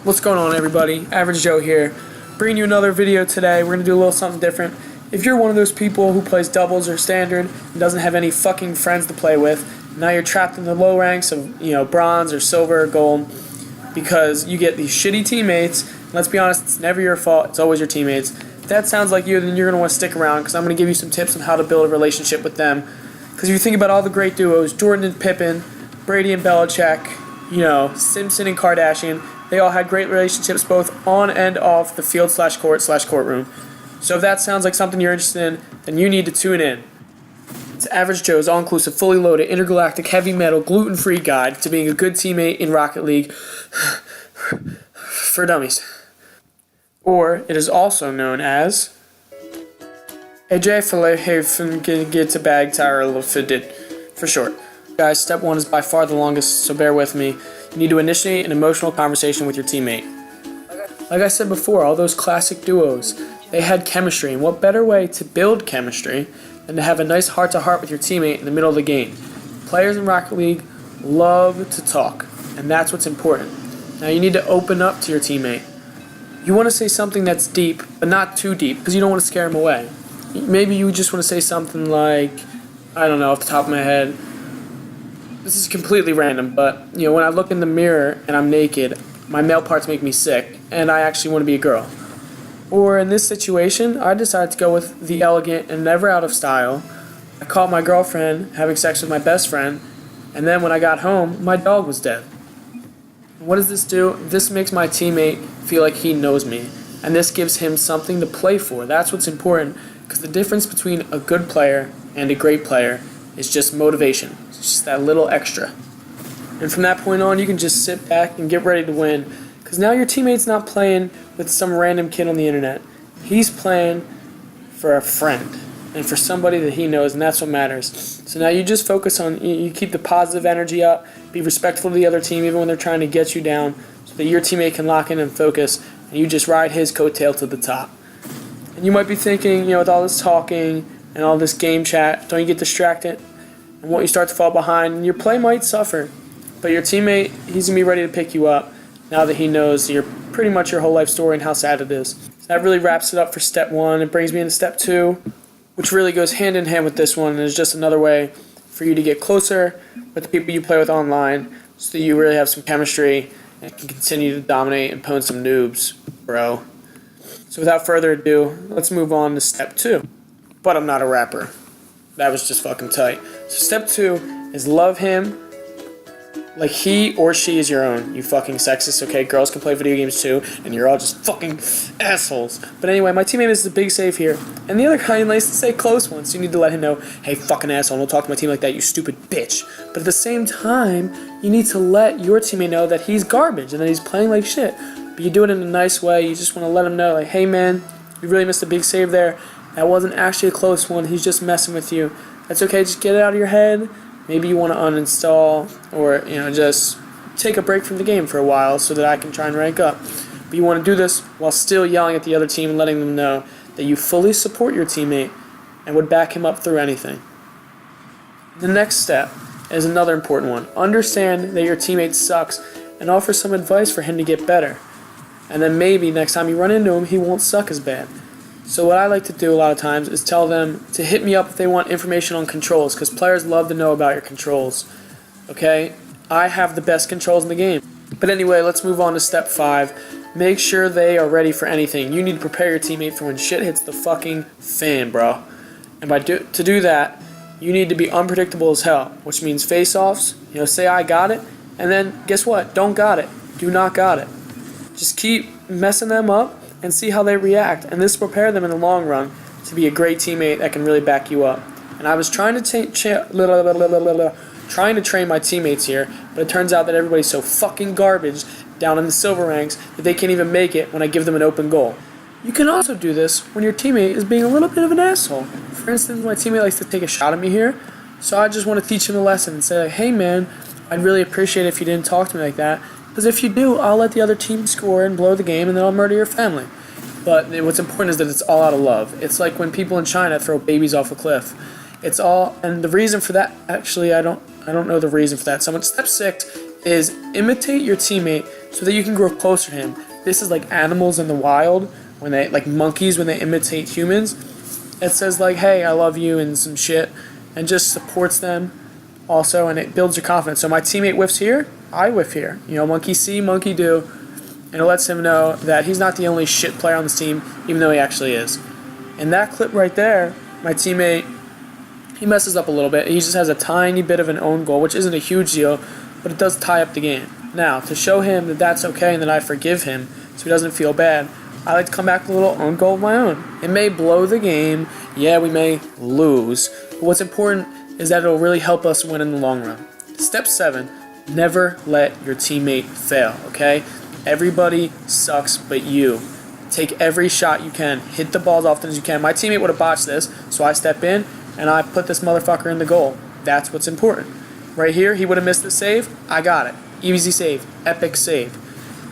What's going on, everybody? Average Joe here, bringing you another video today. We're going to do a little something different. If you're one of those people who plays doubles or standard and doesn't have any fucking friends to play with, now you're trapped in the low ranks of, bronze or silver or gold because you get these shitty teammates. Let's be honest, it's never your fault. It's always your teammates. If that sounds like you, then you're going to want to stick around because I'm going to give you some tips on how to build a relationship with them. Because if you think about all the great duos, Jordan and Pippen, Brady and Belichick, Simpson and Kardashian, they all had great relationships both on and off the field /court/courtroom. So if that sounds like something you're interested in, then you need to tune in. It's Average Joe's all-inclusive, fully loaded, intergalactic, heavy metal, gluten-free guide to being a good teammate in Rocket League for dummies. Or it is also known as AJ Filet gets a bag tire a little fitted for short. Guys, step one is by far the longest, so bear with me. You need to initiate an emotional conversation with your teammate. Like I said before, all those classic duos, they had chemistry, and what better way to build chemistry than to have a nice heart-to-heart with your teammate in the middle of the game. Players in Rocket League love to talk, and that's what's important. Now you need to open up to your teammate. You want to say something that's deep, but not too deep, because you don't want to scare him away. Maybe you just want to say something like, I don't know, off the top of my head, this is completely random, but when I look in the mirror and I'm naked, my male parts make me sick, and I actually want to be a girl. Or in this situation, I decided to go with the elegant and never out of style. I caught my girlfriend having sex with my best friend, and then when I got home, my dog was dead. What does this do? This makes my teammate feel like he knows me, and this gives him something to play for. That's what's important, because the difference between a good player and a great player is just motivation. It's just that little extra. And from that point on, you can just sit back and get ready to win, because now your teammate's not playing with some random kid on the internet. He's playing for a friend and for somebody that he knows, and that's what matters. So now you just focus on, you keep the positive energy up, be respectful to the other team even when they're trying to get you down, so that your teammate can lock in and focus, and you just ride his coattail to the top. And you might be thinking, with all this talking and all this game chat, don't you get distracted? And won't you start to fall behind? And your play might suffer, but your teammate, he's going to be ready to pick you up now that he knows you're pretty much your whole life story and how sad it is. So that really wraps it up for step one. It brings me into step two, which really goes hand in hand with this one, and is just another way for you to get closer with the people you play with online so that you really have some chemistry and can continue to dominate and pwn some noobs, bro. So without further ado, let's move on to step two. But I'm not a rapper. That was just fucking tight. So step two is love him like he or she is your own. You fucking sexist, okay? Girls can play video games too, and you're all just fucking assholes. But anyway, my teammate is the big save here. And the other guy likes to say close ones, so you need to let him know, hey, fucking asshole, don't talk to my team like that, you stupid bitch. But at the same time, you need to let your teammate know that he's garbage and that he's playing like shit. But you do it in a nice way. You just want to let him know, like, hey, man, you really missed a big save there. That wasn't actually a close one. He's just messing with you. That's okay. Just get it out of your head. Maybe you want to uninstall or, just take a break from the game for a while so that I can try and rank up. But you want to do this while still yelling at the other team and letting them know that you fully support your teammate and would back him up through anything. The next step is another important one. Understand that your teammate sucks and offer some advice for him to get better. And then maybe next time you run into him, he won't suck as bad. So what I like to do a lot of times is tell them to hit me up if they want information on controls, because players love to know about your controls. Okay? I have the best controls in the game. But anyway, let's move on to step 5. Make sure they are ready for anything. You need to prepare your teammate for when shit hits the fucking fan, bro. And to do that, you need to be unpredictable as hell, which means face-offs. Say I got it, and then guess what? Don't got it. Do not got it. Just keep messing them up and see how they react, and this will prepare them in the long run to be a great teammate that can really back you up. And I was trying to train my teammates here, but it turns out that everybody's so fucking garbage down in the silver ranks that they can't even make it when I give them an open goal. You can also do this when your teammate is being a little bit of an asshole. For instance, my teammate likes to take a shot at me here, so I just want to teach him a lesson and say, hey man, I'd really appreciate it if you didn't talk to me like that. Because if you do, I'll let the other team score and blow the game, and then I'll murder your family. But what's important is that it's all out of love. It's like when people in China throw babies off a cliff. It's all, and the reason for that, actually, I don't know the reason for that. So step 6 is imitate your teammate so that you can grow closer to him. This is like animals in the wild, when they, like monkeys when they imitate humans. It says like, hey, I love you and some shit, and just supports them also, and it builds your confidence. So my teammate whiffs here, I whiff here. You know, monkey see, monkey do. And it lets him know that he's not the only shit player on this team, even though he actually is. In that clip right there, my teammate, he messes up a little bit. He just has a tiny bit of an own goal, which isn't a huge deal, but it does tie up the game. Now, to show him that that's okay and that I forgive him so he doesn't feel bad, I like to come back with a little own goal of my own. It may blow the game. Yeah, we may lose. But what's important is that it'll really help us win in the long run. Step 7, never let your teammate fail, okay? Everybody sucks but you. Take every shot you can. Hit the ball as often as you can. My teammate would have botched this, so I step in and I put this motherfucker in the goal. That's what's important. Right here, he would have missed the save. I got it. Easy save. Epic save.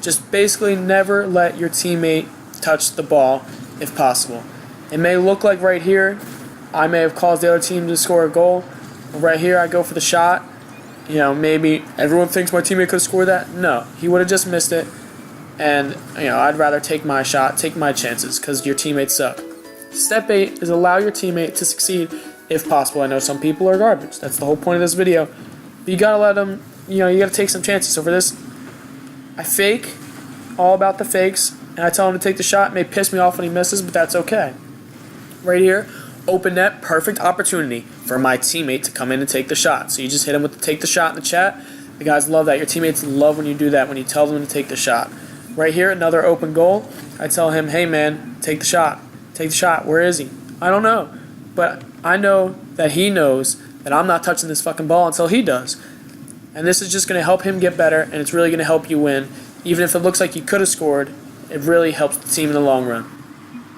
Just basically never let your teammate touch the ball if possible. It may look like right here I may have caused the other team to score a goal. Right here I go for the shot. You know, maybe everyone thinks my teammate could have scored that. No, he would have just missed it. And, you know, I'd rather take my shot, take my chances, because your teammates suck. Step 8 is allow your teammate to succeed if possible. I know some people are garbage. That's the whole point of this video. But you gotta let them, you know, you gotta take some chances. So for this, I fake, all about the fakes, and I tell him to take the shot. It may piss me off when he misses, but that's okay. Right here, open net, perfect opportunity for my teammate to come in and take the shot. So you just hit him with the take the shot in the chat. The guys love that. Your teammates love when you do that, when you tell them to take the shot. Right here, another open goal. I tell him, hey man, take the shot. Take the shot. Where is he? I don't know. But I know that he knows that I'm not touching this fucking ball until he does. And this is just going to help him get better, and it's really going to help you win. Even if it looks like you could have scored, it really helps the team in the long run.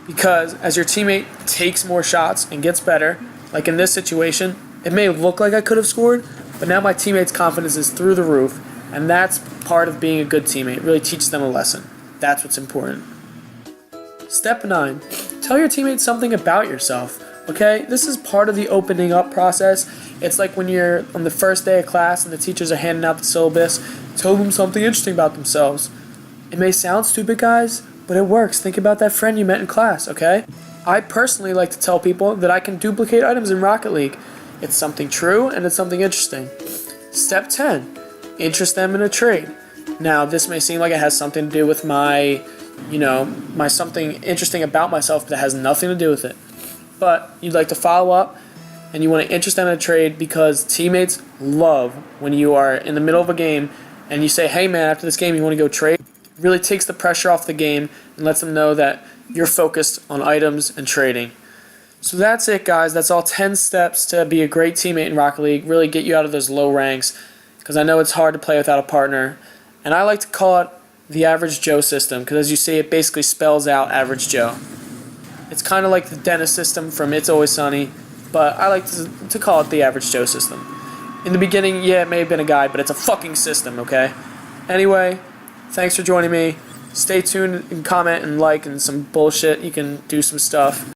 Because as your teammate takes more shots and gets better, like in this situation, it may look like I could have scored, but now my teammate's confidence is through the roof, and that's part of being a good teammate. It really teaches them a lesson. That's what's important. Step 9, tell your teammates something about yourself. Okay, this is part of the opening up process. It's like when you're on the first day of class and the teachers are handing out the syllabus. Tell them something interesting about themselves. It may sound stupid, guys, but it works. Think about that friend you met in class, okay? I personally like to tell people that I can duplicate items in Rocket League. It's something true and it's something interesting. Step 10, interest them in a trade. Now, this may seem like it has something to do with my something interesting about myself, but it has nothing to do with it. But you'd like to follow up and you want to interest them in a trade because teammates love when you are in the middle of a game and you say, hey man, after this game you want to go trade. It really takes the pressure off the game and lets them know that you're focused on items and trading. So that's it, guys. That's all 10 steps to be a great teammate in Rocket League. Really get you out of those low ranks because I know it's hard to play without a partner. And I like to call it the Average Joe system because as you see, it basically spells out Average Joe. It's kind of like the Dennis system from It's Always Sunny, but I like to call it the Average Joe system. In the beginning, yeah, it may have been a guide, but it's a fucking system, okay? Anyway, thanks for joining me. Stay tuned and comment and like and some bullshit. You can do some stuff.